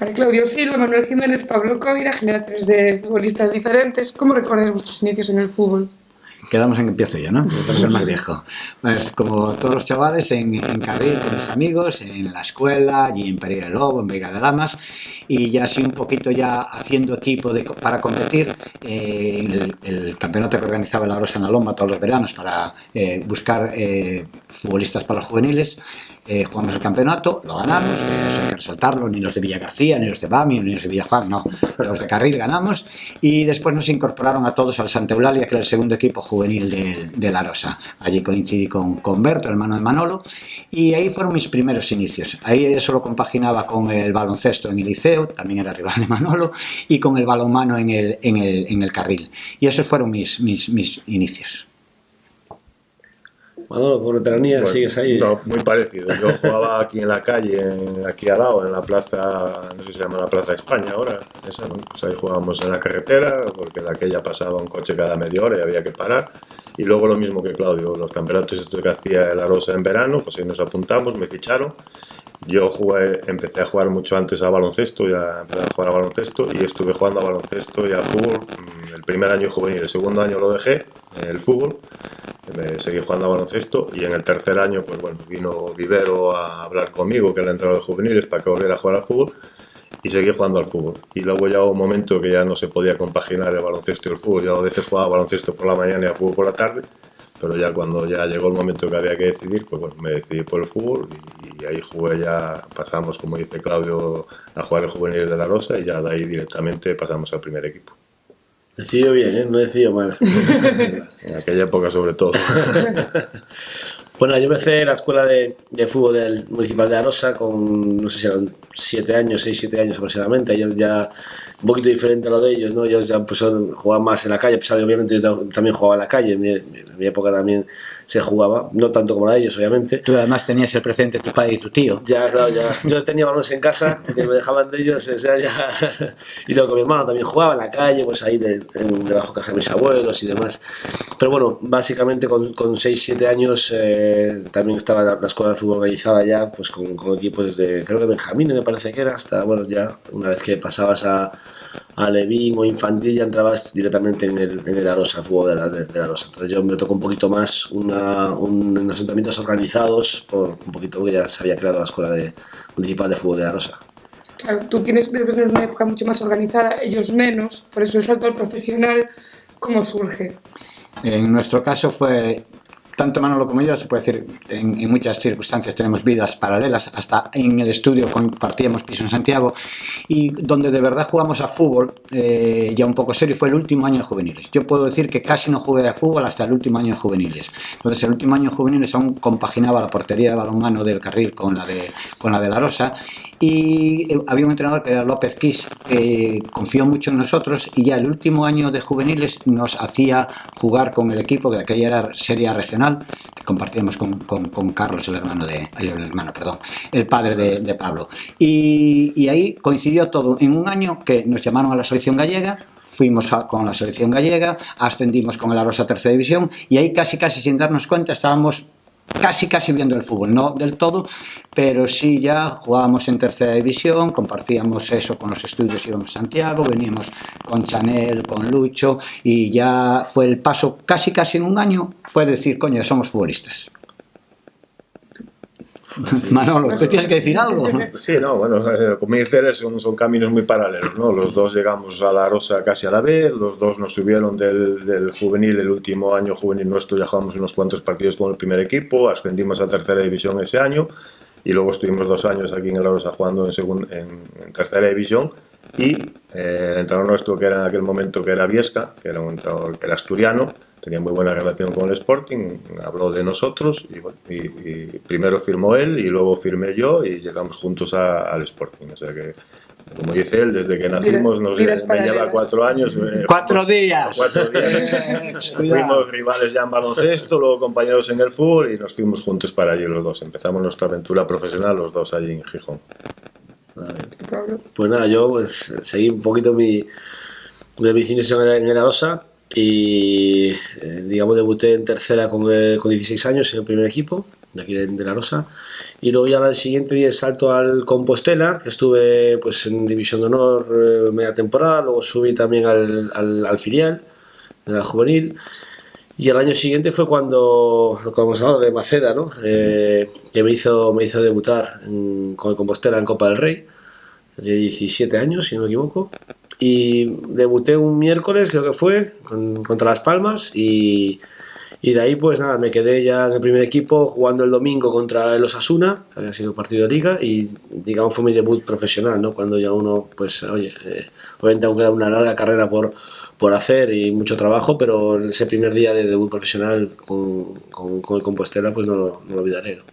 Vale, Claudio Silva, Manuel Jiménez, Pablo Coira, generaciones de futbolistas diferentes. ¿Cómo recordáis vuestros inicios en el fútbol? Quedamos en que empiezo yo, ¿no? Yo soy el más viejo. Pues como todos los chavales, en Carril con mis amigos, en la escuela, allí en Pereira del Lobo, en Vega de Damas, y ya así un poquito ya haciendo equipo para competir en el campeonato que organizaba la Rosa en la Loma todos los veranos para buscar futbolistas para los juveniles. Jugamos el campeonato, lo ganamos, eso hay que resaltarlo, ni los de Villa García, ni los de Bamio, ni los de Villajuan, no, los de Carril ganamos, y después nos incorporaron a todos al Santa Eulalia, que era el segundo equipo juvenil de la Rosa. Allí coincidí con Berto, hermano de Manolo, y ahí fueron mis primeros inicios. Ahí eso lo compaginaba con el baloncesto en el liceo, también era rival de Manolo, y con el balonmano en el Carril. Y esos fueron mis inicios. Manolo, por veteranía, bueno, sigues ahí. No, muy parecido. Yo jugaba aquí en la calle, aquí al lado, en la plaza, no sé si se llama la Plaza de España ahora, esa, ¿no? Pues ahí jugábamos en la carretera, porque en aquella pasaba un coche cada media hora y había que parar. Y luego lo mismo que Claudio, los campeonatos estos que hacía la Rosa en verano, pues ahí nos apuntamos, me ficharon. Yo empecé a jugar mucho antes a baloncesto, ya empecé a jugar a baloncesto y estuve jugando a baloncesto y a fútbol el primer año juvenil. El segundo año lo dejé, el fútbol, seguí jugando a baloncesto y en el tercer año, pues bueno, vino Vivero a hablar conmigo, que era el entrenador de juveniles, para que volviera a jugar al fútbol y seguí jugando al fútbol. Y luego ya hubo un momento que ya no se podía compaginar el baloncesto y el fútbol. Yo a veces jugaba baloncesto por la mañana y al fútbol por la tarde. Pero ya cuando ya llegó el momento que había que decidir, pues bueno, me decidí por el fútbol y ahí jugué ya, pasamos, como dice Claudio, a jugar el juvenil de la Rosa y ya de ahí directamente pasamos al primer equipo. Decidió bien, ¿eh? No decidió mal. En aquella época sobre todo. Bueno, yo empecé la escuela de fútbol del Municipal de Arosa con, no sé si eran 6-7 años aproximadamente. Ellos ya un poquito diferente a lo de ellos, ¿no? Ellos ya pues, jugaban más en la calle, a pesar de que obviamente yo también jugaba en la calle. En mi época también se jugaba, no tanto como la de ellos, obviamente. Tú además tenías el presente de tu padre y tu tío. Ya, claro, ya. Yo tenía balones en casa, que me dejaban de ellos, o sea, ya. Y luego con mi hermano también jugaba en la calle, pues ahí debajo de casa de mis abuelos y demás. Pero bueno, básicamente con 6-7 años también estaba la escuela de fútbol organizada ya, pues con equipos de, creo que Benjamín me parece que era, hasta, bueno, ya una vez que pasabas a Levín o infantil ya entrabas directamente en el Arosa, el fútbol de la Arosa. Entonces yo me tocó un poquito más unos entrenamientos organizados, por un poquito porque ya se había creado la escuela municipal de fútbol de la Arosa. Claro, tú debes tener una época mucho más organizada, ellos menos, por eso el salto al profesional, ¿cómo surge? En nuestro caso fue, tanto Manolo como yo, se puede decir, en muchas circunstancias tenemos vidas paralelas, hasta en el estudio compartíamos piso en Santiago, y donde de verdad jugamos a fútbol, ya un poco serio, fue el último año de juveniles. Yo puedo decir que casi no jugué a fútbol hasta el último año de juveniles. Entonces el último año de juveniles aún compaginaba la portería de balonmano del Carril con la de la Rosa, y había un entrenador que era López Quis, que confió mucho en nosotros, y ya el último año de juveniles nos hacía jugar con el equipo, que aquella era serie regional, que compartíamos con Carlos, el padre de Pablo. Y ahí coincidió todo en un año que nos llamaron a la selección gallega. Fuimos con la selección gallega, ascendimos con el Arosa a tercera división, y ahí casi sin darnos cuenta estábamos casi viendo el fútbol, no del todo, pero sí ya jugábamos en tercera división, compartíamos eso con los estudios, íbamos a Santiago, veníamos con Chanel, con Lucho, y ya fue el paso casi en un año, fue decir, coño, somos futbolistas. Manolo, ¿te tienes que decir algo? Sí, no, bueno, como dices, son caminos muy paralelos, ¿no? Los dos llegamos a la Rosa casi a la vez, los dos nos subieron del juvenil, el último año juvenil nuestro ya jugamos unos cuantos partidos con el primer equipo, ascendimos a tercera división ese año y luego estuvimos 2 años aquí en la Rosa jugando en tercera división y el entrenador nuestro que era en aquel momento que era Viesca, que era un entrenador que era asturiano, tenía muy buena relación con el Sporting, habló de nosotros y primero firmó él y luego firmé yo y llegamos juntos al Sporting. O sea que, como dice él, desde que nacimos me lleva 4 años. 4 días. 4 días. Fuimos rivales ya en baloncesto, luego compañeros en el fútbol y nos fuimos juntos para allí los dos. Empezamos nuestra aventura profesional los dos allí en Gijón. Pues nada, yo pues seguí un poquito mis inicios en el Arosa. Y digamos debuté en tercera con 16 años en el primer equipo de aquí de La Rosa. Y luego ya al siguiente di el salto al Compostela, que estuve pues en División de Honor media temporada, luego subí también al filial, en la juvenil. Y el año siguiente fue cuando, como hemos hablado de Maceda, ¿no? Que me hizo debutar con el Compostela en Copa del Rey, de 17 años, si no me equivoco. Y debuté un miércoles, creo que fue, contra Las Palmas, y de ahí pues nada, me quedé ya en el primer equipo jugando el domingo contra el Osasuna, que había sido partido de liga, y digamos fue mi debut profesional, ¿no? Cuando ya uno, pues oye, obviamente aún queda una larga carrera por hacer y mucho trabajo, pero ese primer día de debut profesional con el Compostela pues no lo olvidaré, ¿no?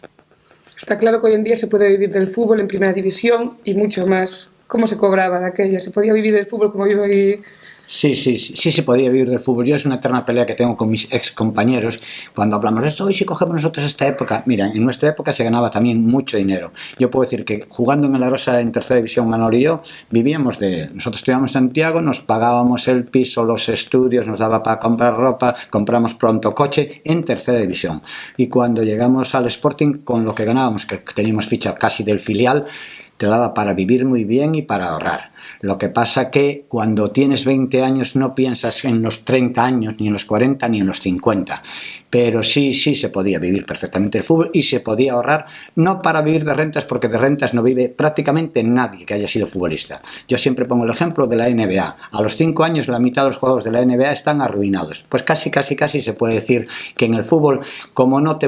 Está claro que hoy en día se puede vivir del fútbol en primera división y mucho más. ¿Cómo se cobraba de aquella? ¿Se podía vivir del fútbol como vivo hoy? Sí se podía vivir del fútbol. Yo es una eterna pelea que tengo con mis ex compañeros cuando hablamos de esto. Hoy si cogemos nosotros esta época, mira, en nuestra época se ganaba también mucho dinero. Yo puedo decir que jugando en La Rosa en tercera división, Manolo y yo vivíamos nosotros estudiábamos en Santiago, nos pagábamos el piso, los estudios, nos daba para comprar ropa, compramos pronto coche en tercera división. Y cuando llegamos al Sporting, con lo que ganábamos, que teníamos ficha casi del filial, te daba para vivir muy bien y para ahorrar. Lo que pasa que cuando tienes 20 años no piensas en los 30 años, ni en los 40, ni en los 50. Pero sí se podía vivir perfectamente el fútbol y se podía ahorrar, no para vivir de rentas, porque de rentas no vive prácticamente nadie que haya sido futbolista. Yo siempre pongo el ejemplo de la NBA. A los 5 años la mitad de los jugadores de la NBA están arruinados. Pues casi se puede decir que en el fútbol, como no te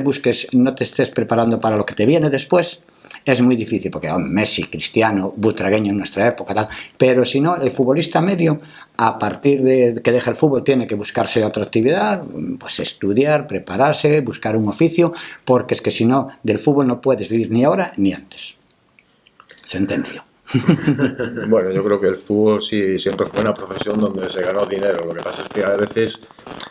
estés preparando para lo que te viene después, es muy difícil, porque Messi, Cristiano, Butragueño en nuestra época, tal, pero si no, el futbolista medio, a partir de que deja el fútbol, tiene que buscarse otra actividad, pues estudiar, prepararse, buscar un oficio, porque es que si no, del fútbol no puedes vivir ni ahora ni antes. Sentencia. Bueno, yo creo que el fútbol sí siempre fue una profesión donde se ganó dinero. Lo que pasa es que a veces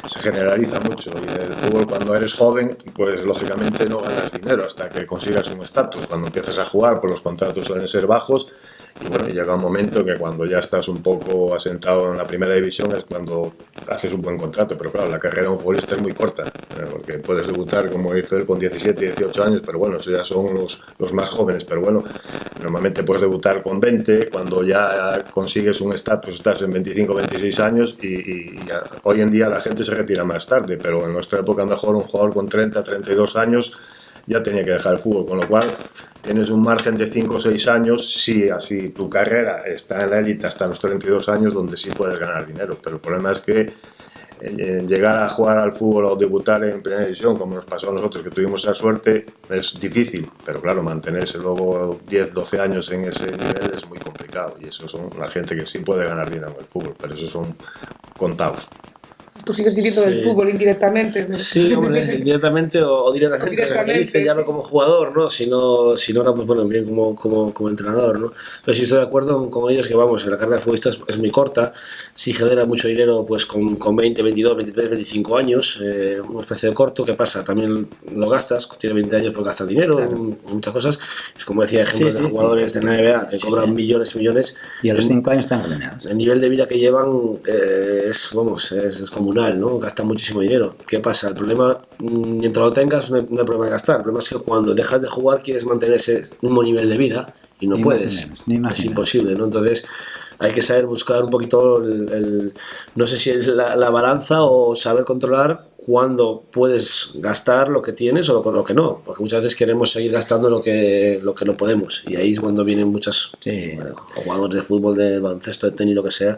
se generaliza mucho y el fútbol, cuando eres joven, pues lógicamente no ganas dinero hasta que consigas un estatus. Cuando empiezas a jugar, pues los contratos suelen ser bajos y bueno, llega un momento que cuando ya estás un poco asentado en la primera división es cuando haces un buen contrato. Pero claro, la carrera de un futbolista es muy corta, porque puedes debutar, como hizo él, con 17, 18 años, pero bueno, eso ya son los más jóvenes. Pero bueno, normalmente puedes debutar con 20, cuando ya consigues un estatus estás en 25, 26 años y ya, hoy en día la gente se retira más tarde, pero en nuestra época mejor un jugador con 30, 32 años ya tenía que dejar el fútbol, con lo cual tienes un margen de 5 o 6 años, si así tu carrera está en la élite hasta los 32 años, donde sí puedes ganar dinero, pero el problema es que llegar a jugar al fútbol o debutar en primera división, como nos pasó a nosotros, que tuvimos esa suerte, es difícil, pero claro, mantenerse luego 10, 12 años en ese nivel es muy complicado, y eso son la gente que sí puede ganar dinero en el fútbol, pero esos son contados. Tú sigues viviendo del fútbol indirectamente, ¿no? Sí, hombre, indirectamente o directamente, ya no como jugador, ¿no? Sino pues bueno, bien como entrenador, ¿no? Pero sí estoy de acuerdo con ellos que, vamos, la carrera de futbolista es muy corta, sí genera mucho dinero pues con 20, 22, 23, 25 años, una especie de corto. ¿Qué pasa? También lo gastas, tiene 20 años pues gastas dinero, claro, muchas cosas. Es como decía, ejemplos de jugadores de la NBA que cobran millones y millones. Y a los 5 años están ganados. El nivel de vida que llevan es como ¿no? Gastan muchísimo dinero. ¿Qué pasa? El problema, mientras lo tengas, no hay problema de gastar. El problema es que cuando dejas de jugar quieres mantener ese mismo nivel de vida y no puedes. Es imposible, ¿no? Entonces hay que saber buscar un poquito no sé si es la balanza o saber controlar cuándo puedes gastar lo que tienes o lo que no, porque muchas veces queremos seguir gastando lo que no podemos, y ahí es cuando vienen muchos jugadores de fútbol, de baloncesto, de tenis, lo que sea,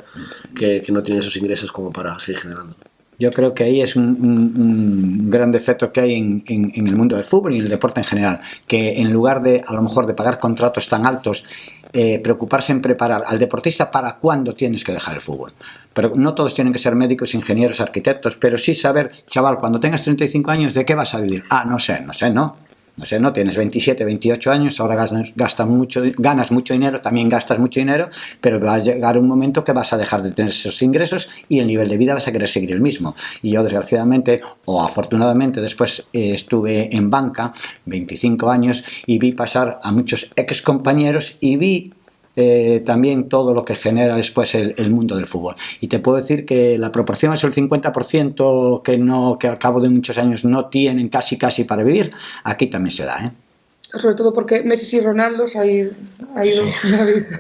que no tienen esos ingresos como para seguir generando. Yo creo que ahí es un gran defecto que hay en el mundo del fútbol y en el deporte en general, que en lugar de, a lo mejor, de pagar contratos tan altos, preocuparse en preparar al deportista para cuándo tienes que dejar el fútbol. Pero no todos tienen que ser médicos, ingenieros, arquitectos, pero sí saber, chaval, cuando tengas 35 años, ¿de qué vas a vivir? No sé, no tienes 27, 28 años, ahora ganas mucho dinero, también gastas mucho dinero, pero va a llegar un momento que vas a dejar de tener esos ingresos y el nivel de vida vas a querer seguir el mismo. Y yo, desgraciadamente, o afortunadamente, después estuve en banca 25 años y vi pasar a muchos ex compañeros y vi también todo lo que genera después el mundo del fútbol. Y te puedo decir que la proporción es el 50% que al cabo de muchos años no tienen casi para vivir. Aquí también se da, ¿eh? Sobre todo porque Messi y Ronaldo ha ido en la vida.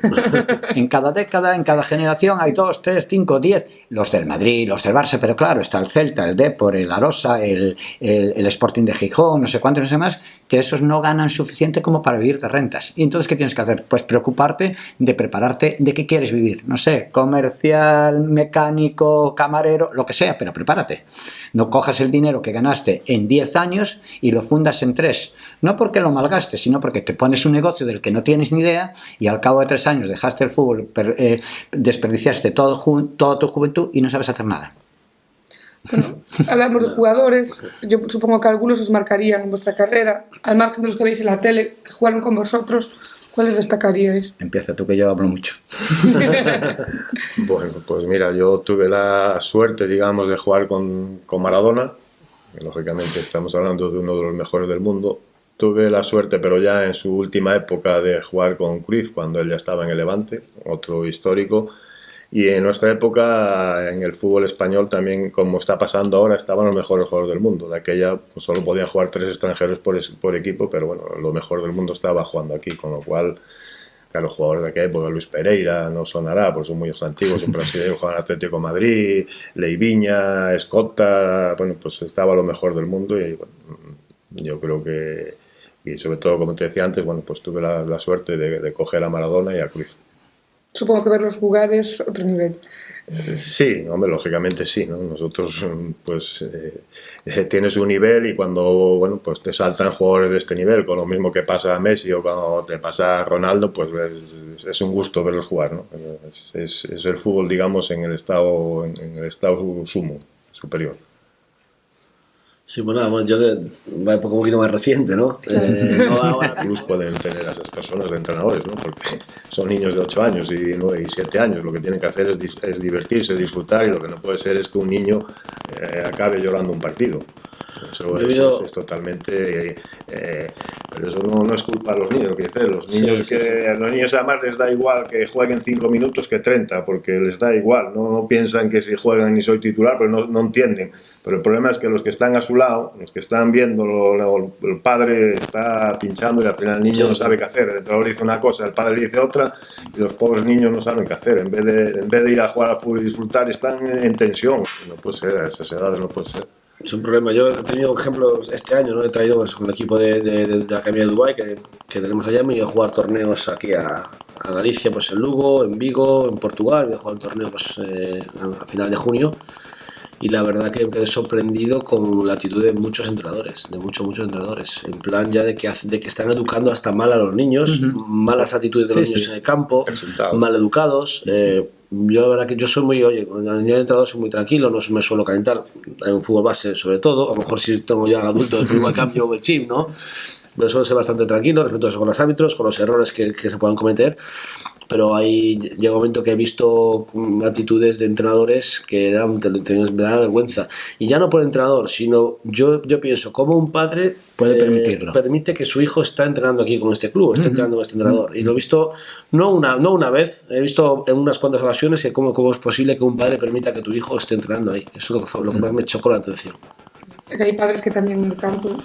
En cada década, en cada generación hay 2, 3, 5, 10, los del Madrid, los del Barça, pero claro, está el Celta, el Depor, el Arosa, el Sporting de Gijón, no sé cuántos, no sé más, que esos no ganan suficiente como para vivir de rentas. Y entonces, ¿qué tienes que hacer? Pues preocuparte de prepararte de qué quieres vivir. No sé, comercial, mecánico, camarero, lo que sea, pero prepárate. No cojas el dinero que ganaste en 10 años y lo fundas en 3. No porque lo malgastes, sino porque te pones un negocio del que no tienes ni idea y al cabo de 3 años dejaste el fútbol, desperdiciaste toda tu juventud y no sabes hacer nada. Bueno, hablamos de jugadores, yo supongo que algunos os marcarían en vuestra carrera, al margen de los que veis en la tele, que jugaron con vosotros, ¿cuáles destacaríais? Empieza tú, que yo hablo mucho. Bueno, pues mira, yo tuve la suerte, digamos, de jugar con Maradona, que lógicamente estamos hablando de uno de los mejores del mundo. Tuve la suerte, pero ya en su última época, de jugar con Cruyff, cuando él ya estaba en el Levante, otro histórico. Y en nuestra época, en el fútbol español también, como está pasando ahora, estaban los mejores jugadores del mundo. De aquella pues, solo podían jugar 3 extranjeros por equipo, pero bueno, lo mejor del mundo estaba jugando aquí, con lo cual, claro, los jugadores de aquella época, Luis Pereira, no sonará, porque son muy antiguos, un brasileño jugaba en Atlético de Madrid, Leivinha, Escota, bueno, pues estaba lo mejor del mundo y bueno, yo creo que, y sobre todo, como te decía antes, bueno, pues tuve la suerte de coger a Maradona y a Cruyff. Supongo que verlos jugar es otro nivel. Sí, hombre, lógicamente sí, ¿no? Nosotros, pues, tienes un nivel y cuando, bueno, pues te saltan jugadores de este nivel, con lo mismo que pasa a Messi o cuando te pasa a Ronaldo, pues es un gusto verlos jugar, ¿no? Es el fútbol, digamos, en el estado sumo, superior. Sí, bueno, yo va un poquito más reciente, ¿no? No ahora plus pueden tener a esas personas de entrenadores, ¿no? Porque son niños de 8 años y 9 y 7 años. Lo que tienen que hacer es divertirse, disfrutar, y lo que no puede ser es que un niño acabe llorando un partido. Eso es totalmente... pero eso no es culpa de los niños, que decir, los niños a los niños además les da igual que jueguen 5 minutos que 30, porque les da igual, no piensan que si juegan y soy titular, pero no entienden. Pero el problema es que los que están a su lado, los que están viendo, el padre está pinchando y al final el niño no sabe qué hacer. El entrenador dice una cosa, el padre dice otra, y los pobres niños no saben qué hacer. En vez de ir a jugar al fútbol y disfrutar, están en tensión. No puede ser, a esas edades no puede ser. Es un problema. Yo he tenido ejemplos este año, ¿no? He traído pues, con el equipo de la Academia de Dubái que tenemos allá, me he ido a jugar torneos aquí a Galicia, pues en Lugo, en Vigo, en Portugal. Me he jugado un torneo pues, a final de junio. Y la verdad que me quedé sorprendido con la actitud de muchos entrenadores, de muchos entrenadores, en plan ya de que están educando hasta mal a los niños, malas actitudes de los niños en el campo, mal educados. Yo la verdad que yo soy muy, con el nivel de entrenador soy muy tranquilo, no me suelo calentar en un fútbol base sobre todo, a lo mejor si tengo ya al adulto después igual cambio el chip, ¿no? Pero suelo ser bastante tranquilo, respetuoso con los árbitros, con los errores que se puedan cometer. Pero ahí llega un momento que he visto actitudes de entrenadores que me da vergüenza. Y ya no por el entrenador, sino yo pienso, como un padre permite que su hijo está entrenando aquí con este club, está entrenando con este entrenador. Y lo he visto no una vez, he visto en unas cuantas ocasiones que cómo es posible que un padre permita que tu hijo esté entrenando ahí. Eso es lo que más me chocó la atención. Que hay padres que también en el campo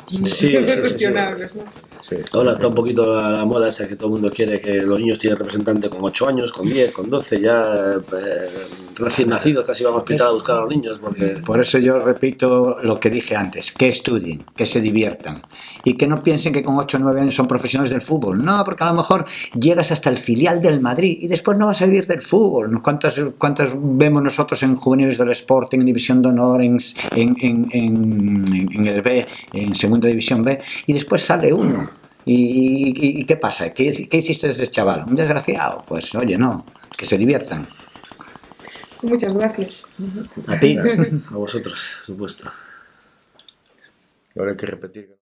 sí. cuestionables, ¿no? Sí. Ahora está un poquito la moda esa que todo el mundo quiere que los niños tienen representante con 8 años, con 10, con 12, ya recién nacidos casi vamos a hospital a buscar a los niños. Porque... Por eso yo repito lo que dije antes, que estudien, que se diviertan y que no piensen que con 8 o 9 años son profesionales del fútbol. No, porque a lo mejor llegas hasta el filial del Madrid y después no vas a vivir del fútbol. ¿Cuántas vemos nosotros en juveniles del Sporting, en División de Honor, en el B, en Segunda División B, y después sale uno? ¿Y qué pasa? ¿Qué hiciste desde chaval? ¿Un desgraciado? Pues oye, no, que se diviertan. Muchas gracias. A ti. A vosotros, por supuesto. Ahora hay que repetir.